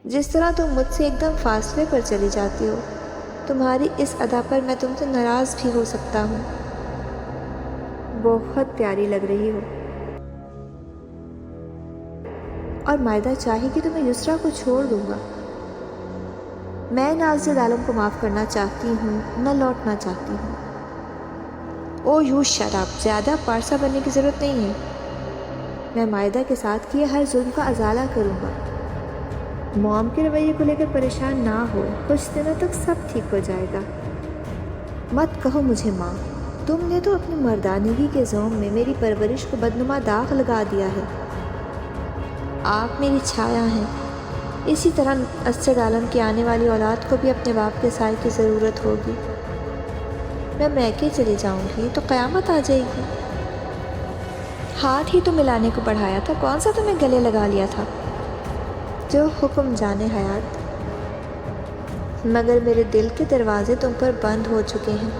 جس طرح تم مجھ سے ایک دم فاصلے پر چلی جاتی ہو، تمہاری اس ادا پر میں تم سے ناراض بھی ہو سکتا ہوں۔ بہت پیاری لگ رہی ہو، اور مائدہ چاہے کہ تو میں یسریٰ کو چھوڑ دوں گا۔ میں نہ ازید عالم کو معاف کرنا چاہتی ہوں، نہ لوٹنا چاہتی ہوں۔ او یو شٹ اپ، زیادہ پارسا بننے کی ضرورت نہیں ہے۔ میں مائدہ کے ساتھ کیے ہر ظلم کا ازالہ کروں گا۔ موم کے رویے کو لے کر پریشان نہ ہو، کچھ دنوں تک سب ٹھیک ہو جائے گا۔ مت کہو مجھے ماں، تم نے تو اپنی مردانگی کے زوم میں میری پرورش کو بدنما داغ لگا دیا ہے۔ آپ میری چھایا ہیں، اسی طرح ازید عالم کی آنے والی اولاد کو بھی اپنے باپ کے سائے کی ضرورت ہوگی۔ میں میکے چلی جاؤں گی تو قیامت آ جائے گی۔ ہاتھ ہی تو ملانے کو بڑھایا تھا، کون سا تمہیں گلے لگا لیا تھا؟ جو حکم جانے حیات، مگر میرے دل کے دروازے تم پر بند ہو چکے ہیں۔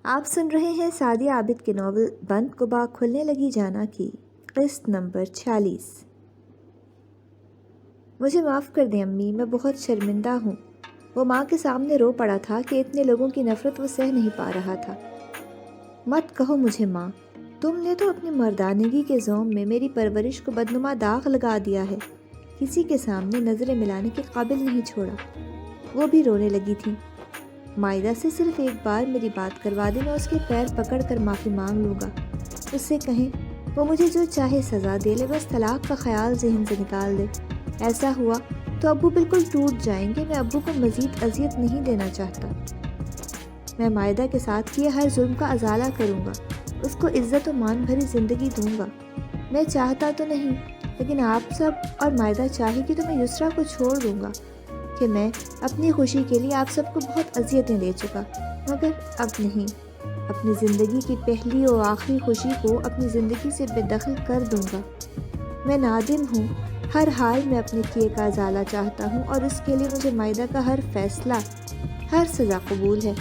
آپ سن رہے ہیں سعدیہ عابد کے ناول بند قبا کھلنے لگی جانا کی قسط نمبر 46۔ مجھے معاف کر دیں امی، میں بہت شرمندہ ہوں۔ وہ ماں کے سامنے رو پڑا تھا کہ اتنے لوگوں کی نفرت وہ سہ نہیں پا رہا تھا۔ مت کہو مجھے ماں، تم نے تو اپنی مردانگی کے زوم میں میری پرورش کو بدنما داغ لگا دیا ہے، کسی کے سامنے نظریں ملانے کے قابل نہیں چھوڑا۔ وہ بھی رونے لگی تھی۔ مائدہ سے صرف ایک بار میری بات کروا دے، میں اس کے پیر پکڑ کر معافی مانگ لوں گا۔ اس سے کہیں وہ مجھے جو چاہے سزا دے لے، بس طلاق کا خیال ذہن سے نکال دے۔ ایسا ہوا تو ابو بالکل ٹوٹ جائیں گے۔ میں ابو کو مزید اذیت نہیں دینا چاہتا۔ میں مائدہ کے ساتھ کیے ہر ظلم کا ازالہ کروں گا، اس کو عزت و مان بھری زندگی دوں گا۔ میں چاہتا تو نہیں، لیکن آپ سب اور مائدہ چاہے کہ تو میں یسریٰ کو چھوڑ دوں گا کہ میں اپنی خوشی کے لیے آپ سب کو بہت اذیتیں دے چکا، مگر اب نہیں۔ اپنی زندگی کی پہلی اور آخری خوشی کو اپنی زندگی سے بے دخل کر دوں گا۔ میں نادم ہوں، ہر حال میں اپنے کیے کا ازالہ چاہتا ہوں، اور اس کے لیے مجھے مائدہ کا ہر فیصلہ، ہر سزا قبول ہے۔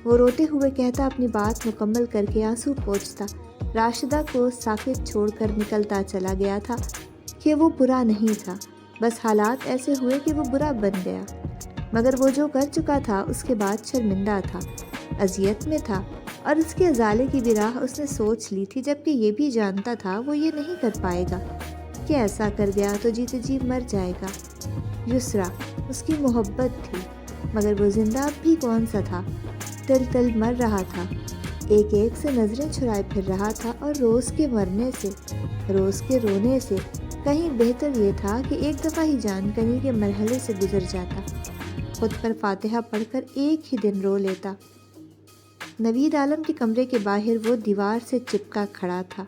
وہ روتے ہوئے کہتا، اپنی بات مکمل کر کے آنسو پوچھتا، راشدہ کو ساکت چھوڑ کر نکلتا چلا گیا تھا کہ وہ برا نہیں تھا، بس حالات ایسے ہوئے کہ وہ برا بن گیا۔ مگر وہ جو کر چکا تھا اس کے بعد شرمندہ تھا، اذیت میں تھا، اور اس کے ازالے کی بھی راہ اس نے سوچ لی تھی، جبکہ یہ بھی جانتا تھا وہ یہ نہیں کر پائے گا کہ ایسا کر گیا تو جیتے جی مر جائے گا۔ یسریٰ اس کی محبت تھی، مگر وہ زندہ اب بھی کون سا تھا، تل تل مر رہا تھا، ایک ایک سے نظریں چھڑائے پھر رہا تھا، اور روز کے مرنے سے، روز کے رونے سے کہیں بہتر یہ تھا کہ ایک دفعہ ہی جان کنی کے مرحلے سے گزر جاتا، خود پر فاتحہ پڑھ کر ایک ہی دن رو لیتا۔ نوید عالم کے کمرے کے باہر وہ دیوار سے چپکا کھڑا تھا،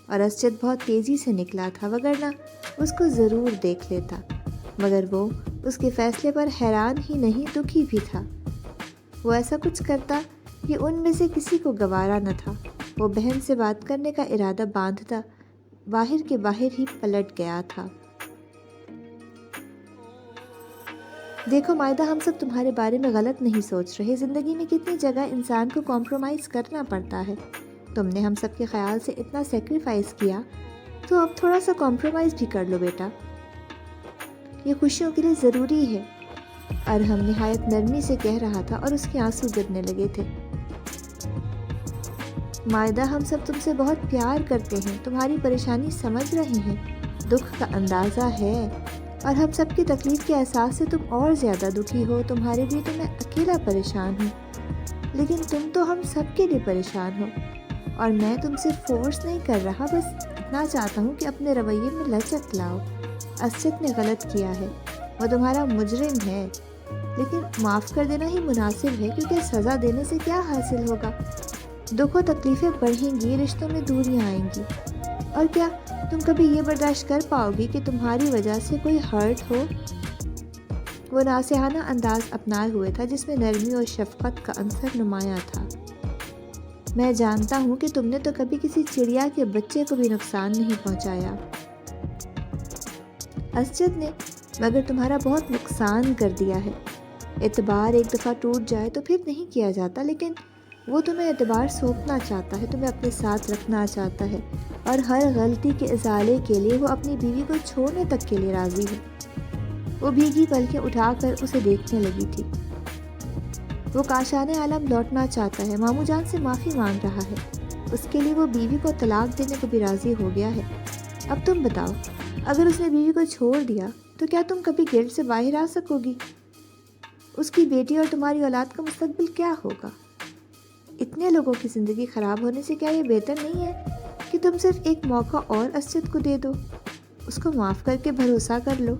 اور اسجد بہت تیزی سے نکلا تھا، وگرنہ اس کو ضرور دیکھ لیتا، مگر وہ اس کے فیصلے پر حیران ہی نہیں، دکھی بھی تھا۔ وہ ایسا کچھ کرتا کہ ان میں سے کسی کو گوارا نہ تھا۔ وہ بہن سے بات کرنے کا ارادہ باندھتا باہر کے باہر ہی پلٹ گیا تھا۔ دیکھو مائدہ، ہم سب تمہارے بارے میں غلط نہیں سوچ رہے۔ زندگی میں کتنی جگہ انسان کو کمپرومائز کرنا پڑتا ہے۔ تم نے ہم سب کے خیال سے اتنا سیکریفائز کیا، تو اب تھوڑا سا کمپرومائز بھی کر لو بیٹا، یہ خوشیوں کے لیے ضروری ہے۔ ارحم نہایت نرمی سے کہہ رہا تھا، اور اس کے آنسو گرنے لگے تھے۔ مائدہ، ہم سب تم سے بہت پیار کرتے ہیں، تمہاری پریشانی سمجھ رہے ہیں، دکھ کا اندازہ ہے، اور ہم سب کی تکلیف کے احساس سے تم اور زیادہ دکھی ہو۔ تمہارے لیے تو میں اکیلا پریشان ہوں، لیکن تم تو ہم سب کے لیے پریشان ہو، اور میں تم سے فورس نہیں کر رہا، بس اتنا چاہتا ہوں کہ اپنے رویے میں لچک لاؤ۔ اسجد نے غلط کیا ہے، وہ تمہارا مجرم ہے، لیکن معاف کر دینا ہی مناسب ہے، کیونکہ سزا دینے سے کیا حاصل ہوگا؟ دکھ و تکلیفیں بڑھیں گی، رشتوں میں دوریاں آئیں گی، اور کیا تم کبھی یہ برداشت کر پاؤ گی کہ تمہاری وجہ سے کوئی ہرٹ ہو؟ وہ ناصحانہ انداز اپنائے ہوئے تھا، جس میں نرمی اور شفقت کا عنصر نمایاں تھا۔ میں جانتا ہوں کہ تم نے تو کبھی کسی چڑیا کے بچے کو بھی نقصان نہیں پہنچایا۔ اسجد نے مگر تمہارا بہت نقصان کر دیا ہے۔ اعتبار ایک دفعہ ٹوٹ جائے تو پھر نہیں کیا جاتا، لیکن وہ تمہیں اعتبار سونپنا چاہتا ہے، تمہیں اپنے ساتھ رکھنا چاہتا ہے، اور ہر غلطی کے ازالے کے لیے وہ اپنی بیوی کو چھوڑنے تک کے لیے راضی ہے۔ وہ بھیگی پلکیں اٹھا کر اسے دیکھنے لگی تھی۔ وہ کاشان عالم لوٹنا چاہتا ہے، ماموں جان سے معافی مانگ رہا ہے، اس کے لیے وہ بیوی کو طلاق دینے کو بھی راضی ہو گیا ہے۔ اب تم بتاؤ، اگر اس نے بیوی کو چھوڑ دیا تو کیا تم کبھی گلٹ سے باہر آ سکو گی؟ اس کی بیٹی اور تمہاری اولاد کا مستقبل کیا ہوگا؟ اتنے لوگوں کی زندگی خراب ہونے سے کیا یہ بہتر نہیں ہے کہ تم صرف ایک موقع اور اسجد کو دے دو، اس کو معاف کر کے بھروسہ کر لو؟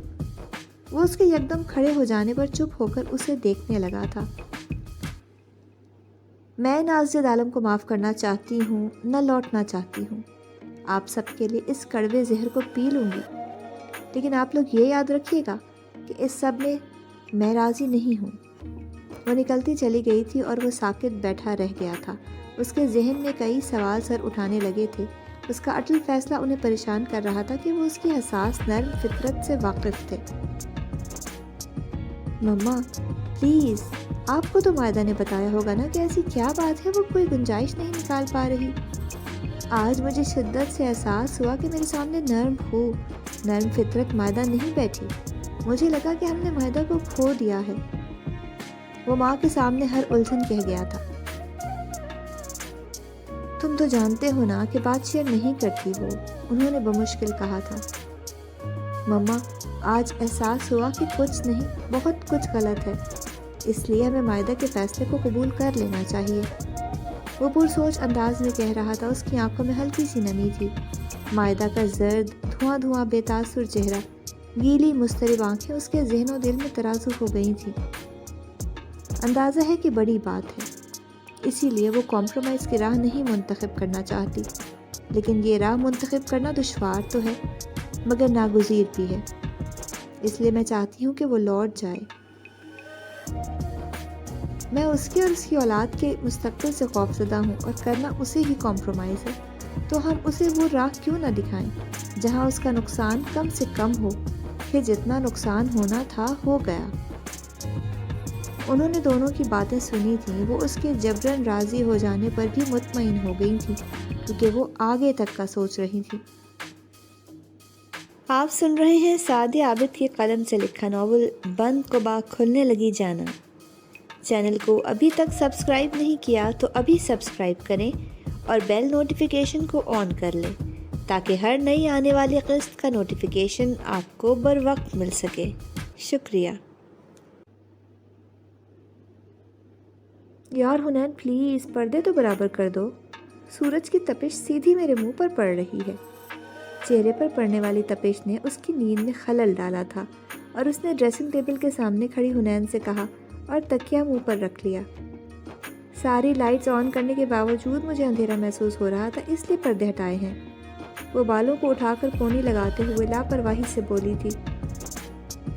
وہ اس کے یکدم کھڑے ہو جانے پر چپ ہو کر اسے دیکھنے لگا تھا۔ میں نہ اسجد عالم کو معاف کرنا چاہتی ہوں، نہ لوٹنا چاہتی ہوں۔ آپ سب کے لیے اس کڑوے زہر کو پی لوں گی، لیکن آپ لوگ یہ یاد رکھیے گا کہ اس سب میں راضی نہیں ہوں۔ وہ نکلتی چلی گئی تھی اور وہ ساکت بیٹھا رہ گیا تھا۔ اس کے ذہن میں کئی سوال سر اٹھانے لگے تھے۔ اس کا اٹل فیصلہ انہیں پریشان کر رہا تھا کہ وہ اس کی حساس نرم فطرت سے واقف تھے۔ مما پلیز، آپ کو تو مائدہ نے بتایا ہوگا نا کہ ایسی کیا بات ہے وہ کوئی گنجائش نہیں نکال پا رہی۔ آج مجھے شدت سے احساس ہوا کہ میرے سامنے نرم فطرت مائدہ نہیں بیٹھی۔ مجھے لگا کہ ہم نے مائدہ کو کھو دیا ہے۔ وہ ماں کے سامنے ہر الجھن کہہ گیا تھا۔ تم تو جانتے ہو نا کہ بات شیئر نہیں کرتی وہ، انہوں نے بمشکل کہا تھا۔ مما، آج احساس ہوا کہ کچھ نہیں، بہت کچھ غلط ہے، اس لیے ہمیں مائدہ کے فیصلے کو قبول کر لینا چاہیے۔ وہ پرسوچ انداز میں کہہ رہا تھا، اس کی آنکھوں میں ہلکی سی نمی تھی۔ مائدہ کا زرد دھواں بے تاثر چہرہ، گیلی مضطرب آنکھیں اس کے ذہن و دل میں ترازو ہو گئی تھیں۔ اندازہ ہے کہ بڑی بات ہے، اسی لیے وہ کمپرومائز کی راہ نہیں منتخب کرنا چاہتی، لیکن یہ راہ منتخب کرنا دشوار تو ہے مگر ناگزیر بھی ہے۔ اس لیے میں چاہتی ہوں کہ وہ لوٹ جائے۔ میں اس کی اور اس کی اولاد کے مستقبل سے خوفزدہ ہوں، اور کرنا اسے ہی کمپرومائز ہے، تو ہم اسے وہ راہ کیوں نہ دکھائیں جہاں اس کا نقصان کم سے کم ہو، کہ جتنا نقصان ہونا تھا ہو گیا۔ انہوں نے دونوں کی باتیں سنی تھیں، وہ اس کے جبراً راضی ہو جانے پر بھی مطمئن ہو گئی تھیں، کیونکہ وہ آگے تک کا سوچ رہی تھیں۔ آپ سن رہے ہیں سعدیہ عابد کی قلم سے لکھا ناول بند قبا کھلنے لگی جانا۔ چینل کو ابھی تک سبسکرائب نہیں کیا تو ابھی سبسکرائب کریں اور بیل نوٹیفیکیشن کو آن کر لیں تاکہ ہر نئی آنے والی قسط کا نوٹیفیکیشن آپ کو بروقت مل سکے۔ شکریہ۔ یار حنین پلیز پردے تو برابر کر دو، سورج کی تپش سیدھی میرے منہ پر پڑ رہی ہے۔ چہرے پر پڑنے والی تپش نے اس کی نیند میں خلل ڈالا تھا، اور اس نے ڈریسنگ ٹیبل کے سامنے کھڑی حنین سے کہا اور تکیہ منہ پر رکھ لیا۔ ساری لائٹس آن کرنے کے باوجود مجھے اندھیرا محسوس ہو رہا تھا، اس لیے پردے ہٹائے ہیں۔ وہ بالوں کو اٹھا کر پونی لگاتے ہوئے لاپرواہی سے بولی تھی۔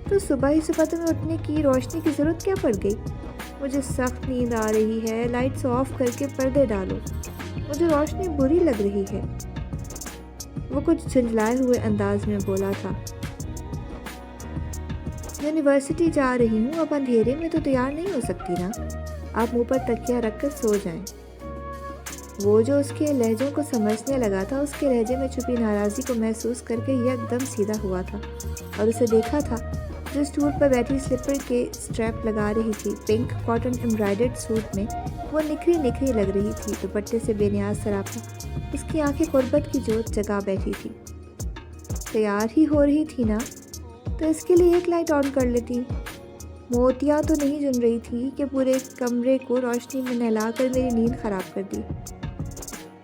تو صبح ہی صبح تمہیں اٹھنے کی روشنی کی ضرورت کیا پڑ گئی؟ مجھے سخت نیند آ رہی ہے، لائٹس آف کر کے پردے ڈالو، مجھے روشنی بری لگ رہی ہے۔ وہ کچھ جھنجھلائے ہوئے انداز میں بولا تھا۔ یونیورسٹی جا رہی ہوں، اب اندھیرے میں تو تیار نہیں ہو سکتی نا، آپ منہ پر تکیہ رکھ کر سو جائیں۔ وہ جو اس کے لہجوں کو سمجھنے لگا تھا، اس کے لہجے میں چھپی ناراضی کو محسوس کر کے یک دم سیدھا ہوا تھا، اور اسے دیکھا تھا جو اسٹول پر بیٹھی سلپر کے سٹریپ لگا رہی تھی۔ پنک کاٹن ایمبرائڈرڈ سوٹ میں وہ نکھری لگ رہی تھی، دوپٹے سے بے نیاز سراپا اس کی آنکھیں قربت کی جوت جگا بیٹھی تھی۔ تیار ہی ہو رہی تھی نا، تو اس کے لیے ایک لائٹ آن کر لیتی۔ موتیاں تو نہیں جن رہی تھی کہ پورے کمرے کو روشنی میں نہلا کر میری نیند خراب کر دی۔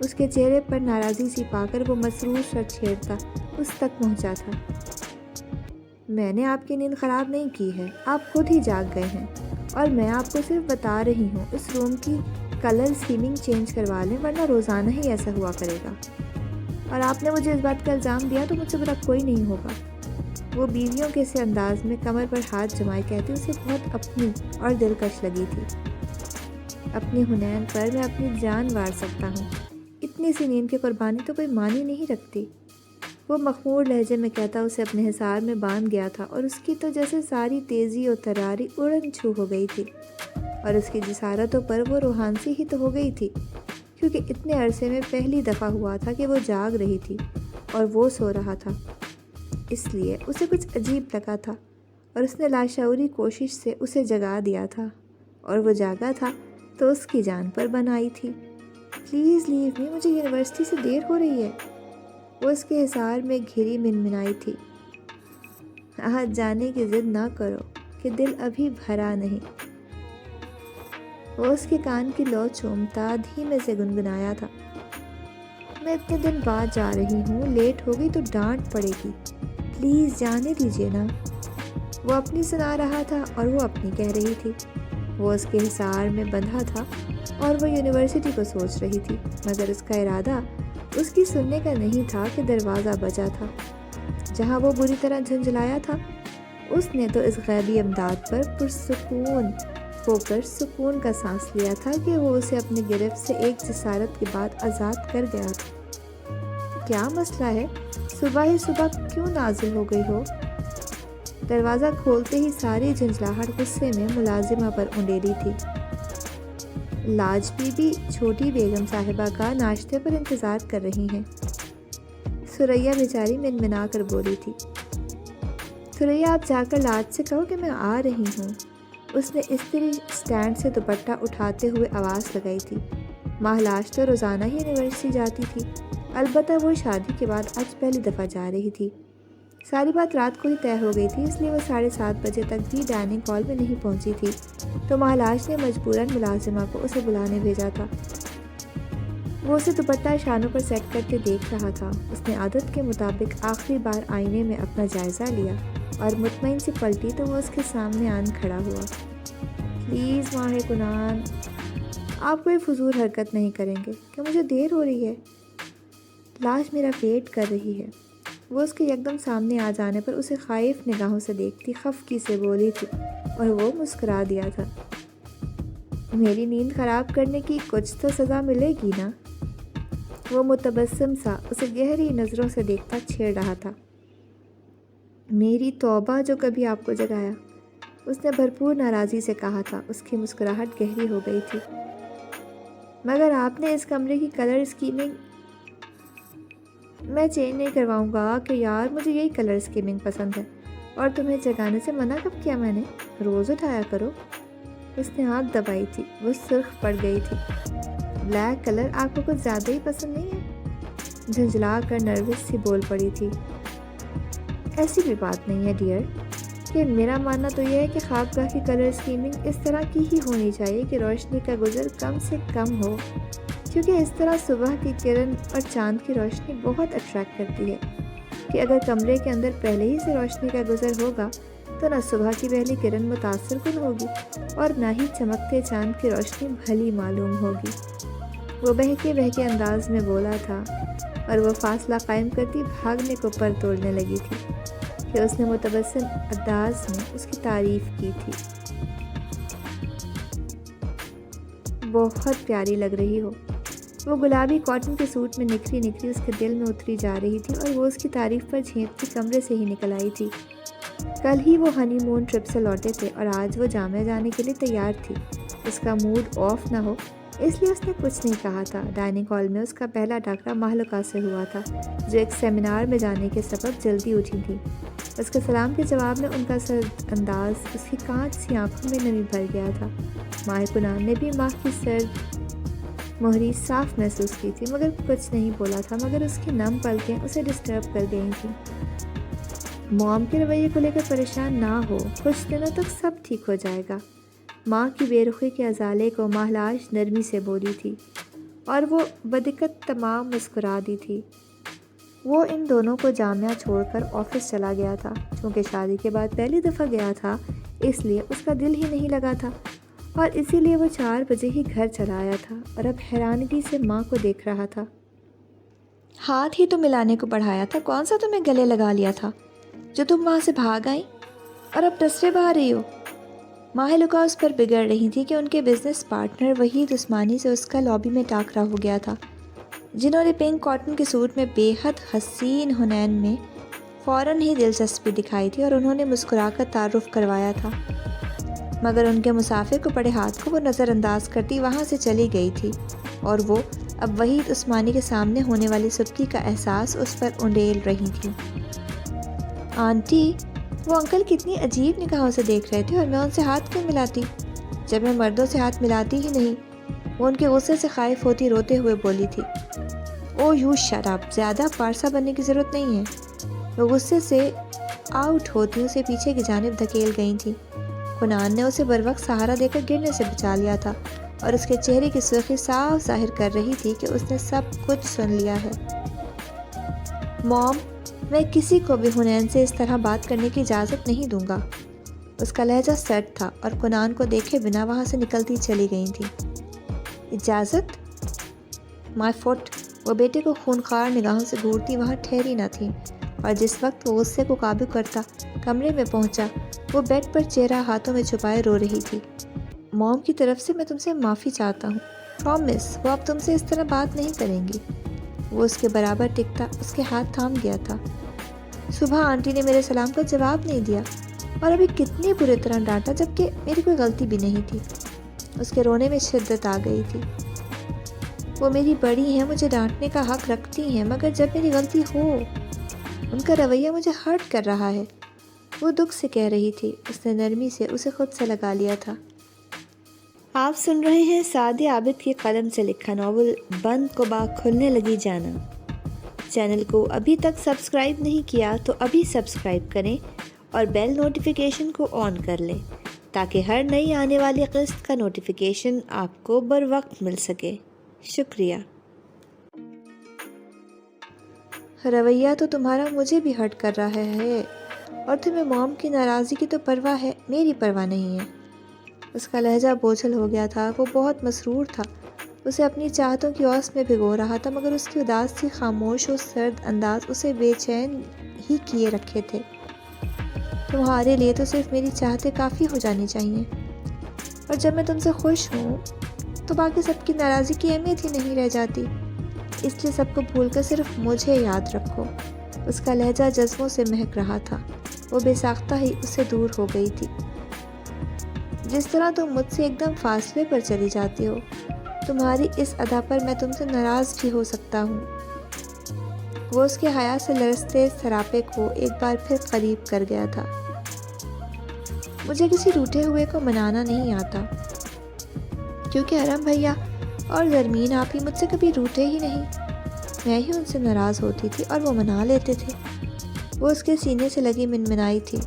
اس کے چہرے پر ناراضی سی پا کر وہ مسرور سر چھیڑتا اس تک پہنچا تھا۔ میں نے آپ کی نیند خراب نہیں کی ہے، آپ خود ہی جاگ گئے ہیں، اور میں آپ کو صرف بتا رہی ہوں اس روم کی کلر سکیمنگ چینج کروا لیں، ورنہ روزانہ ہی ایسا ہوا کرے گا۔ اور آپ نے مجھے اس بات کا الزام دیا تو مجھ سے برا کوئی نہیں ہوگا۔ وہ بیویوں کے سے انداز میں کمر پر ہاتھ جمائے کہتی اسے بہت اپنی اور دلکش لگی تھی۔ اپنی حنین پر میں اپنی جان وار سکتا ہوں، اتنی سی نیند کی قربانی تو کوئی معنی نہیں رکھتی۔ وہ مخمور لہجے میں کہتا اسے اپنے حصار میں باندھ گیا تھا، اور اس کی تو جیسے ساری تیزی اور تراری اڑن چھو ہو گئی تھی، اور اس کی جسارتوں پر وہ روحانسی ہی تو ہو گئی تھی، کیونکہ اتنے عرصے میں پہلی دفعہ ہوا تھا کہ وہ جاگ رہی تھی اور وہ سو رہا تھا۔ اس لیے اسے کچھ عجیب لگا تھا، اور اس نے لاشعوری کوشش سے اسے جگا دیا تھا، اور وہ جاگا تھا تو اس کی جان پر بن آئی تھی۔ پلیز لیو می، مجھے یونیورسٹی سے دیر ہو رہی ہے، وہ اس کے حصار میں گھری منمنائی تھی۔ آج جانے کی ضد نہ کرو کہ دل ابھی بھرا نہیں، وہ اس کے کان کی لو چومتا دھیمے سے گنگنایا تھا۔ میں اتنے دن بعد جا رہی ہوں، لیٹ ہو گئی تو ڈانٹ پڑے گی، پلیز جانے دیجیے نا۔ وہ اپنی سنا رہا تھا اور وہ اپنی کہہ رہی تھی۔ وہ اس کے حصار میں بندھا تھا اور وہ یونیورسٹی کو سوچ رہی تھی، مگر اس کا ارادہ اس کی سننے کا نہیں تھا کہ دروازہ بجا تھا۔ جہاں وہ بری طرح جھنجھلایا تھا، اس نے تو اس غیبی امداد پر پرسکون ہو کر سکون کا سانس لیا تھا کہ وہ اسے اپنے گرفت سے ایک جسارت کے بعد آزاد کر گیا تھا۔ کیا مسئلہ ہے؟ صبح ہی صبح کیوں نازل ہو گئی ہو؟ دروازہ کھولتے ہی ساری جھنجھلاہٹ غصے میں ملازمہ پر انڈیلی تھی۔ لاج بی بی چھوٹی بیگم صاحبہ کا ناشتے پر انتظار کر رہی ہیں، ثریا بیچاری منمنا کر بولی تھی۔ ثریا، آپ جا کر لاج سے کہو کہ میں آ رہی ہوں۔ اس نے استری اسٹینڈ سے دوپٹہ اٹھاتے ہوئے آواز لگائی تھی۔ مہلاج تو روزانہ ہی یونیورسٹی جاتی تھی، البتہ وہ شادی کے بعد آج پہلی دفعہ جا رہی تھی۔ ساری بات رات کو ہی طے ہو گئی تھی، اس لیے وہ 7:30 بجے تک بھی ڈائننگ ہال میں نہیں پہنچی تھی، تو مہلاج نے مجبوراً ملازمہ کو اسے بلانے بھیجا تھا۔ وہ اسے دوپٹہ شانوں پر سیٹ کر کے دیکھ رہا تھا۔ اس نے عادت کے مطابق آخری بار آئینے میں اپنا جائزہ لیا اور مطمئن سی پلٹی تو وہ اس کے سامنے آن کھڑا ہوا۔ پلیز ماہ کنان، آپ کوئی فضول حرکت نہیں کریں گے کہ مجھے دیر ہو رہی ہے؟ لاش میرا ویٹ کر رہی ہے۔ وہ اس کے یکدم سامنے آ جانے پر اسے خائف نگاہوں سے دیکھتی خفگی سے بولی تھی، اور وہ مسکرا دیا تھا۔ میری نیند خراب کرنے کی کچھ تو سزا ملے گی نا؟ وہ متبسم سا اسے گہری نظروں سے دیکھتا چھیڑ رہا تھا۔ میری توبہ جو کبھی آپ کو جگایا، اس نے بھرپور ناراضی سے کہا تھا۔ اس کی مسکراہٹ گہری ہو گئی تھی۔ مگر آپ نے اس کمرے کی کلر اسکیمنگ میں چینج نہیں کرواؤں گا کہ یار، مجھے یہی کلر اسکیمنگ پسند ہے، اور تمہیں جگانے سے منع کب کیا میں نے؟ روز اٹھایا کرو۔ اس نے آنکھ دبائی تھی، وہ سرخ پڑ گئی تھی۔ بلیک کلر آپ کو کچھ زیادہ ہی پسند نہیں ہے؟ جھنجھلا کر نروس سی بول پڑی تھی۔ ایسی بھی بات نہیں ہے ڈیئر، کہ میرا ماننا تو یہ ہے کہ خوابگاہ کی کلر اسکیمنگ اس طرح کی ہی ہونی چاہیے کہ روشنی کا گزر کم سے کم ہو، کیونکہ اس طرح صبح کی کرن اور چاند کی روشنی بہت اٹریکٹ کرتی ہے، کہ اگر کمرے کے اندر پہلے ہی سے روشنی کا گزر ہوگا تو نہ صبح کی پہلی کرن متاثر کن ہوگی اور نہ ہی چمکتے چاند کی روشنی بھلی معلوم ہوگی۔ وہ بہکے بہکے انداز میں بولا تھا، اور وہ فاصلہ قائم کرتی بھاگنے کو پر توڑنے لگی تھی کہ اس نے متبسم انداز میں اس کی تعریف کی تھی۔ بہت پیاری لگ رہی ہو۔ وہ گلابی کاٹن کے سوٹ میں نکھری نکھری اس کے دل میں اتری جا رہی تھی، اور وہ اس کی تعریف پر جھینکتی کمرے سے ہی نکل آئی تھی۔ کل ہی وہ ہنی مون ٹرپ سے لوٹے تھے اور آج وہ جامعہ جانے کے لیے تیار تھی۔ اس کا موڈ آف نہ ہو اس لیے اس نے کچھ نہیں کہا تھا۔ ڈائننگ ہال میں اس کا پہلا ٹاکرا مہلکہ سے ہوا تھا، جو ایک سیمینار میں جانے کے سبب جلدی اٹھی تھی۔ اس کے سلام کے جواب میں ان کا سرد انداز اس کی کانچ سی آنکھوں میں نمی بھر گیا تھا۔ ماہ کنان نے بھی ماہ کی سرد مہری صاف محسوس کی تھی، مگر کچھ نہیں بولا تھا، مگر اس کی نم پلکیں اسے ڈسٹرب کر گئی تھیں۔ موم کے رویے کو لے کر پریشان نہ ہو، کچھ دنوں تک سب ٹھیک ہو جائے گا۔ ماں کی بے رخی کے ازالے کو مہلاج نرمی سے بولی تھی، اور وہ بدقت تمام مسکرا دی تھی۔ وہ ان دونوں کو جامعہ چھوڑ کر آفس چلا گیا تھا۔ چونکہ شادی کے بعد پہلی دفعہ گیا تھا، اس لیے اس کا دل ہی نہیں لگا تھا، اور اسی لیے وہ 4 بجے ہی گھر چلا آیا تھا، اور اب حیرانگی سے ماں کو دیکھ رہا تھا۔ ہاتھ ہی تو ملانے کو بڑھایا تھا، کون سا تمہیں گلے لگا لیا تھا جو تم وہاں سے بھاگ آئیں، اور اب ٹسرے بہا رہی ہو؟ ماہلکہ اس پر بگڑ رہی تھی کہ ان کے بزنس پارٹنر وحید عثمانی سے اس کا لابی میں ٹاکرا ہو گیا تھا، جنہوں نے پنک کاٹن کے سوٹ میں بے حد حسین حنین میں فوراً ہی دلچسپی دکھائی تھی اور انہوں نے مسکرا کر تعارف کروایا تھا، مگر ان کے مسافر کو پڑے ہاتھ کو وہ نظر انداز کرتی وہاں سے چلی گئی تھی، اور وہ اب وحید عثمانی کے سامنے ہونے والی سبکی کا احساس اس پر انڈیل رہی تھی۔ آنٹی، وہ انکل کتنی عجیب نگاہوں سے دیکھ رہے تھے اور میں ان سے ہاتھ کیوں ملاتی جب میں مردوں سے ہاتھ ملاتی ہی نہیں؟ وہ ان کے غصے سے خائف ہوتی روتے ہوئے بولی تھی۔ او یو شٹ اپ، زیادہ پارسا بننے کی ضرورت نہیں ہے۔ وہ غصے سے آؤٹ ہوتی اسے پیچھے کی جانب دھکیل گئی تھی۔ کنان نے اسے بروقت سہارا دے کر گرنے سے بچا لیا تھا اور اس کے چہرے کی سرخی صاف ظاہر کر رہی تھی کہ اس نے سب کچھ سن لیا ہے۔ موم، میں کسی کو بھی حنین سے اس طرح بات کرنے کی اجازت نہیں دوں گا۔ اس کا لہجہ سرد تھا اور کنان کو دیکھے بنا وہاں سے نکلتی چلی گئی تھی۔ اجازت؟ مائی فٹ! وہ بیٹے کو خونخوار نگاہوں سے گھورتی وہاں ٹھہری نہ تھی، اور جس وقت وہ غصے کو قابو کرتا کمرے میں پہنچا، وہ بیڈ پر چہرہ ہاتھوں میں چھپائے رو رہی تھی۔ موم کی طرف سے میں تم سے معافی چاہتا ہوں، پرومس، وہ اب تم سے اس طرح بات نہیں کریں گی۔ وہ اس کے برابر ٹکتا اس کے ہاتھ تھام گیا تھا۔ صبح آنٹی نے میرے سلام کا جواب نہیں دیا اور ابھی کتنی بری طرح ڈانٹا جبکہ میری کوئی غلطی بھی نہیں تھی۔ اس کے رونے میں شدت آ گئی تھی۔ وہ میری بڑی ہیں، مجھے ڈانٹنے کا حق رکھتی ہیں، مگر جب میری غلطی ہو، ان کا رویہ مجھے ہرٹ کر رہا ہے، وہ دکھ سے کہہ رہی تھی۔ اس نے نرمی سے اسے خود سے لگا لیا تھا۔ آپ سن رہے ہیں سعدیہ عابد کے قلم سے لکھا ناول بند کو باغ کھلنے لگی جانا۔ چینل کو ابھی تک سبسکرائب نہیں کیا تو ابھی سبسکرائب کریں اور بیل نوٹیفیکیشن کو آن کر لیں تاکہ ہر نئی آنے والی قسط کا نوٹیفیکیشن آپ کو بروقت مل سکے۔ شکریہ۔ رویہ تو تمہارا مجھے بھی ہرٹ کر رہا ہے، اور تمہیں موم کی ناراضی کی تو پرواہ ہے، میری پرواہ نہیں ہے۔ اس کا لہجہ بوجھل ہو گیا تھا، وہ بہت مسرور تھا، اسے اپنی چاہتوں کی اوس میں بھگو رہا تھا، مگر اس کی اداس سی خاموش و سرد انداز اسے بے چین ہی کیے رکھے تھے۔ تمہارے لیے تو صرف میری چاہتیں کافی ہو جانی چاہیے، اور جب میں تم سے خوش ہوں تو باقی سب کی ناراضی کی اہمیت ہی نہیں رہ جاتی، اس لیے سب کو بھول کر صرف مجھے یاد رکھو۔ اس کا لہجہ جذبوں سے مہک رہا تھا، وہ بے ساختہ ہی اس سے دور ہو گئی تھی۔ جس طرح تم مجھ سے ایک دم فاصلے پر چلی جاتی ہو، تمہاری اس ادا پر میں تم سے ناراض بھی ہو سکتا ہوں۔ وہ اس کے حیا سے لرزتے سراپے کو ایک بار پھر قریب کر گیا تھا۔ مجھے کسی روٹھے ہوئے کو منانا نہیں آتا، کیونکہ حرم بھیا اور زرمین آپ ہی مجھ سے کبھی روٹھے ہی نہیں، میں ہی ان سے ناراض ہوتی تھی اور وہ منا لیتے تھے۔ وہ اس کے سینے سے لگی منمنائی تھی،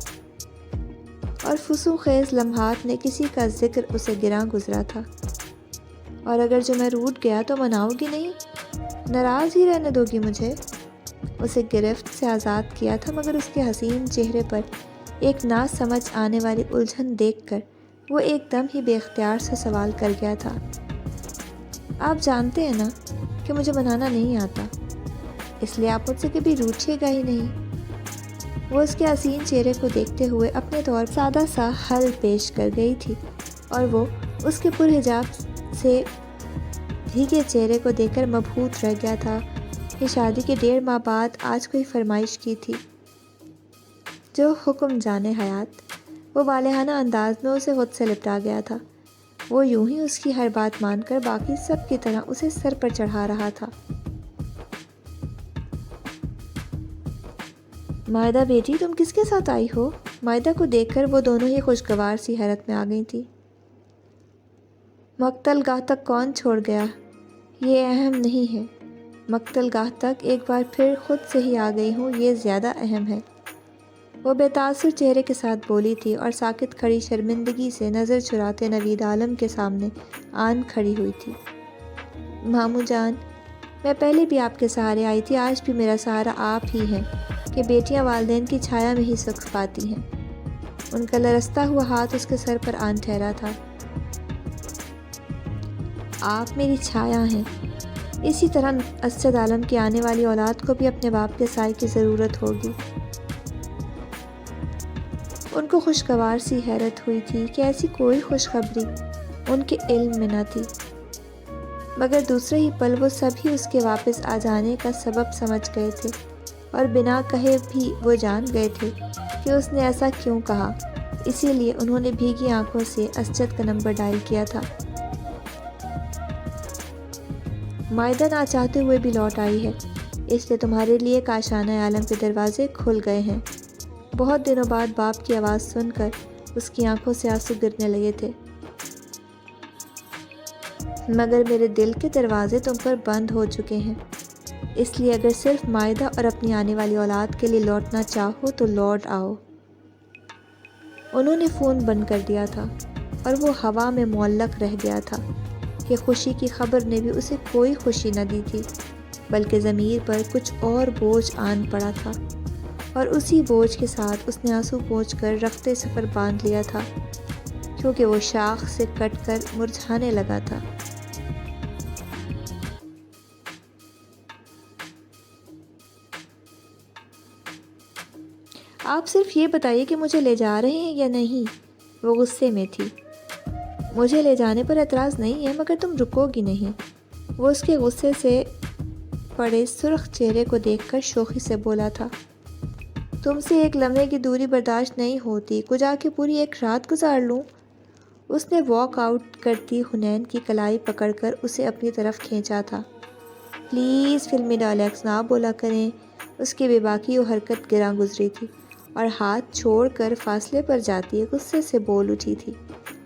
اور فسوں خیز لمحات نے کسی کا ذکر اسے گراں گزرا تھا۔ اور اگر جو میں روٹھ گیا تو مناؤ گی نہیں، ناراض ہی رہنے دو گی مجھے؟ اسے گرفت سے آزاد کیا تھا، مگر اس کے حسین چہرے پر ایک نہ سمجھ آنے والی الجھن دیکھ کر وہ ایک دم ہی بے اختیار سے سوال کر گیا تھا۔ آپ جانتے ہیں نا کہ مجھے منانا نہیں آتا، اس لیے آپ مجھ سے کبھی روٹھیے گا ہی نہیں۔ وہ اس کے حسین چہرے کو دیکھتے ہوئے اپنے طور پر سادہ سا حل پیش کر گئی تھی، اور وہ اس کے پرحجاب سے بھیگے چہرے کو دیکھ کر مبہوت رہ گیا تھا کہ شادی کے 1.5 ماہ بعد آج کوئی فرمائش کی تھی۔ جو حکم جانے حیات، وہ والہانہ انداز میں اسے خود سے لپٹا گیا تھا۔ وہ یوں ہی اس کی ہر بات مان کر باقی سب کی طرح اسے سر پر چڑھا رہا تھا۔ مائدہ بیٹی، تم کس کے ساتھ آئی ہو؟ مائدہ کو دیکھ کر وہ دونوں ہی خوشگوار سی حیرت میں آ گئی تھی۔ مقتل گاہ تک کون چھوڑ گیا، یہ اہم نہیں ہے، مقتل گاہ تک ایک بار پھر خود سے ہی آ گئی ہوں، یہ زیادہ اہم ہے۔ وہ بے تاثر چہرے کے ساتھ بولی تھی اور ساکت کھڑی شرمندگی سے نظر چراتے نوید عالم کے سامنے آن کھڑی ہوئی تھی۔ ماموں جان، میں پہلے بھی آپ کے سہارے آئی تھی، آج بھی میرا سہارا آپ ہی ہیں کہ بیٹیاں والدین کی چھایا میں ہی سکھ پاتی ہیں۔ ان کا لرزتا ہوا ہاتھ اس کے سر پر آن ٹھہرا تھا۔ آپ میری چھایا ہیں، اسی طرح اسد عالم کی آنے والی اولاد کو بھی اپنے باپ کے سائے کی ضرورت ہوگی۔ ان کو خوشگوار سی حیرت ہوئی تھی کہ ایسی کوئی خوشخبری ان کے علم میں نہ تھی، مگر دوسرے ہی پل وہ سبھی اس کے واپس آ جانے کا سبب سمجھ گئے تھے، اور بنا کہے بھی وہ جان گئے تھے کہ اس نے ایسا کیوں کہا۔ اسی لیے انہوں نے بھیگی آنکھوں سے اسجد کا نمبر ڈائل کیا تھا۔ مائدہ نہ چاہتے ہوئے بھی لوٹ آئی ہے، اس لیے تمہارے لیے کاشانہ عالم کے دروازے کھل گئے ہیں۔ بہت دنوں بعد باپ کی آواز سن کر اس کی آنکھوں سے آنسو گرنے لگے تھے۔ مگر میرے دل کے دروازے تم پر بند ہو چکے ہیں، اس لیے اگر صرف مائدہ اور اپنی آنے والی اولاد کے لیے لوٹنا چاہو تو لوٹ آؤ۔ انہوں نے فون بند کر دیا تھا اور وہ ہوا میں معلق رہ گیا تھا کہ خوشی کی خبر نے بھی اسے کوئی خوشی نہ دی تھی، بلکہ ضمیر پر کچھ اور بوجھ آن پڑا تھا، اور اسی بوجھ کے ساتھ اس نے آنسو پونچھ کر رخت سفر باندھ لیا تھا، کیونکہ وہ شاخ سے کٹ کر مرجھانے لگا تھا۔ آپ صرف یہ بتائیے کہ مجھے لے جا رہے ہیں یا نہیں؟ وہ غصے میں تھی۔ مجھے لے جانے پر اعتراض نہیں ہے، مگر تم رکو گی نہیں۔ وہ اس کے غصے سے پڑے سرخ چہرے کو دیکھ کر شوخی سے بولا تھا۔ تم سے ایک لمحے کی دوری برداشت نہیں ہوتی، کچھ آ کے پوری ایک رات گزار لوں؟ اس نے واک آؤٹ کرتی حنین کی کلائی پکڑ کر اسے اپنی طرف کھینچا تھا۔ پلیز فلمی ڈائلیگز نہ بولا کریں۔ اس کی بے باکی وہ حرکت گراں گزری تھی اور ہاتھ چھوڑ کر فاصلے پر جاتی غصے سے بول اٹھی تھی۔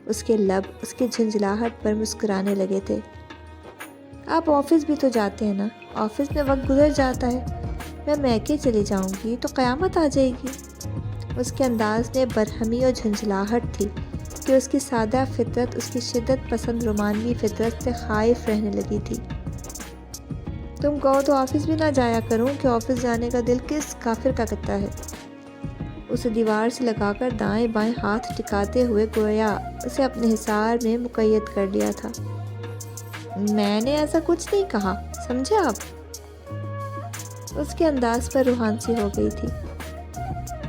اس کے لب اس کی جھنجھلاہٹ پر مسکرانے لگے تھے۔ آپ آفس بھی تو جاتے ہیں نا؟ آفس میں وقت گزر جاتا ہے، میں میکے چلی جاؤں گی تو قیامت آ جائے گی۔ اس کے انداز میں برہمی اور جھنجھلاہٹ تھی کہ اس کی سادہ فطرت اس کی شدت پسند رومانوی فطرت سے خائف رہنے لگی تھی۔ تم کہو تو آفس بھی نہ جایا کروں کہ آفس جانے کا دل کس کافر کا کرتا ہے؟ اسے دیوار سے لگا کر دائیں بائیں ہاتھ ٹکاتے ہوئے گویا اسے اپنے حصار میں مقید کر لیا تھا۔ میں نے ایسا کچھ نہیں کہا، سمجھے آپ؟ اس کے انداز پر روحان سی ہو گئی تھی۔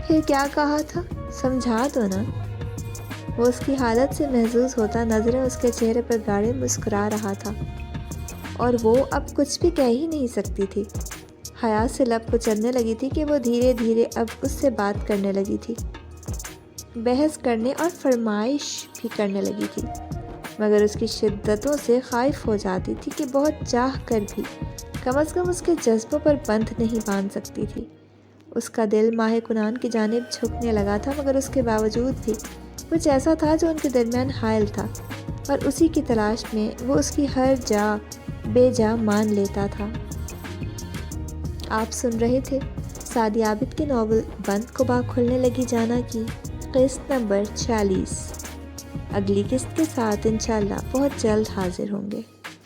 پھر کیا کہا تھا؟ سمجھا دو نا۔ وہ اس کی حالت سے محظوظ ہوتا نظریں اس کے چہرے پر گاڑے مسکرا رہا تھا، اور وہ اب کچھ بھی کہہ ہی نہیں سکتی تھی۔ حیا سے لب کچلنے لگی تھی کہ وہ دھیرے دھیرے اب اس سے بات کرنے لگی تھی، بحث کرنے اور فرمائش بھی کرنے لگی تھی، مگر اس کی شدتوں سے خائف ہو جاتی تھی کہ بہت چاہ کر بھی کم از کم اس کے جذبوں پر بند نہیں باندھ سکتی تھی۔ اس کا دل ماہ کنان کی جانب جھکنے لگا تھا، مگر اس کے باوجود بھی کچھ ایسا تھا جو ان کے درمیان حائل تھا، اور اسی کی تلاش میں وہ اس کی ہر جا بے جا مان لیتا تھا۔ آپ سن رہے تھے سعدی عابد کے ناول بند کو باغ کھلنے لگی جانا کی قسط نمبر 46۔ اگلی قسط کے ساتھ انشاءاللہ بہت جلد حاضر ہوں گے۔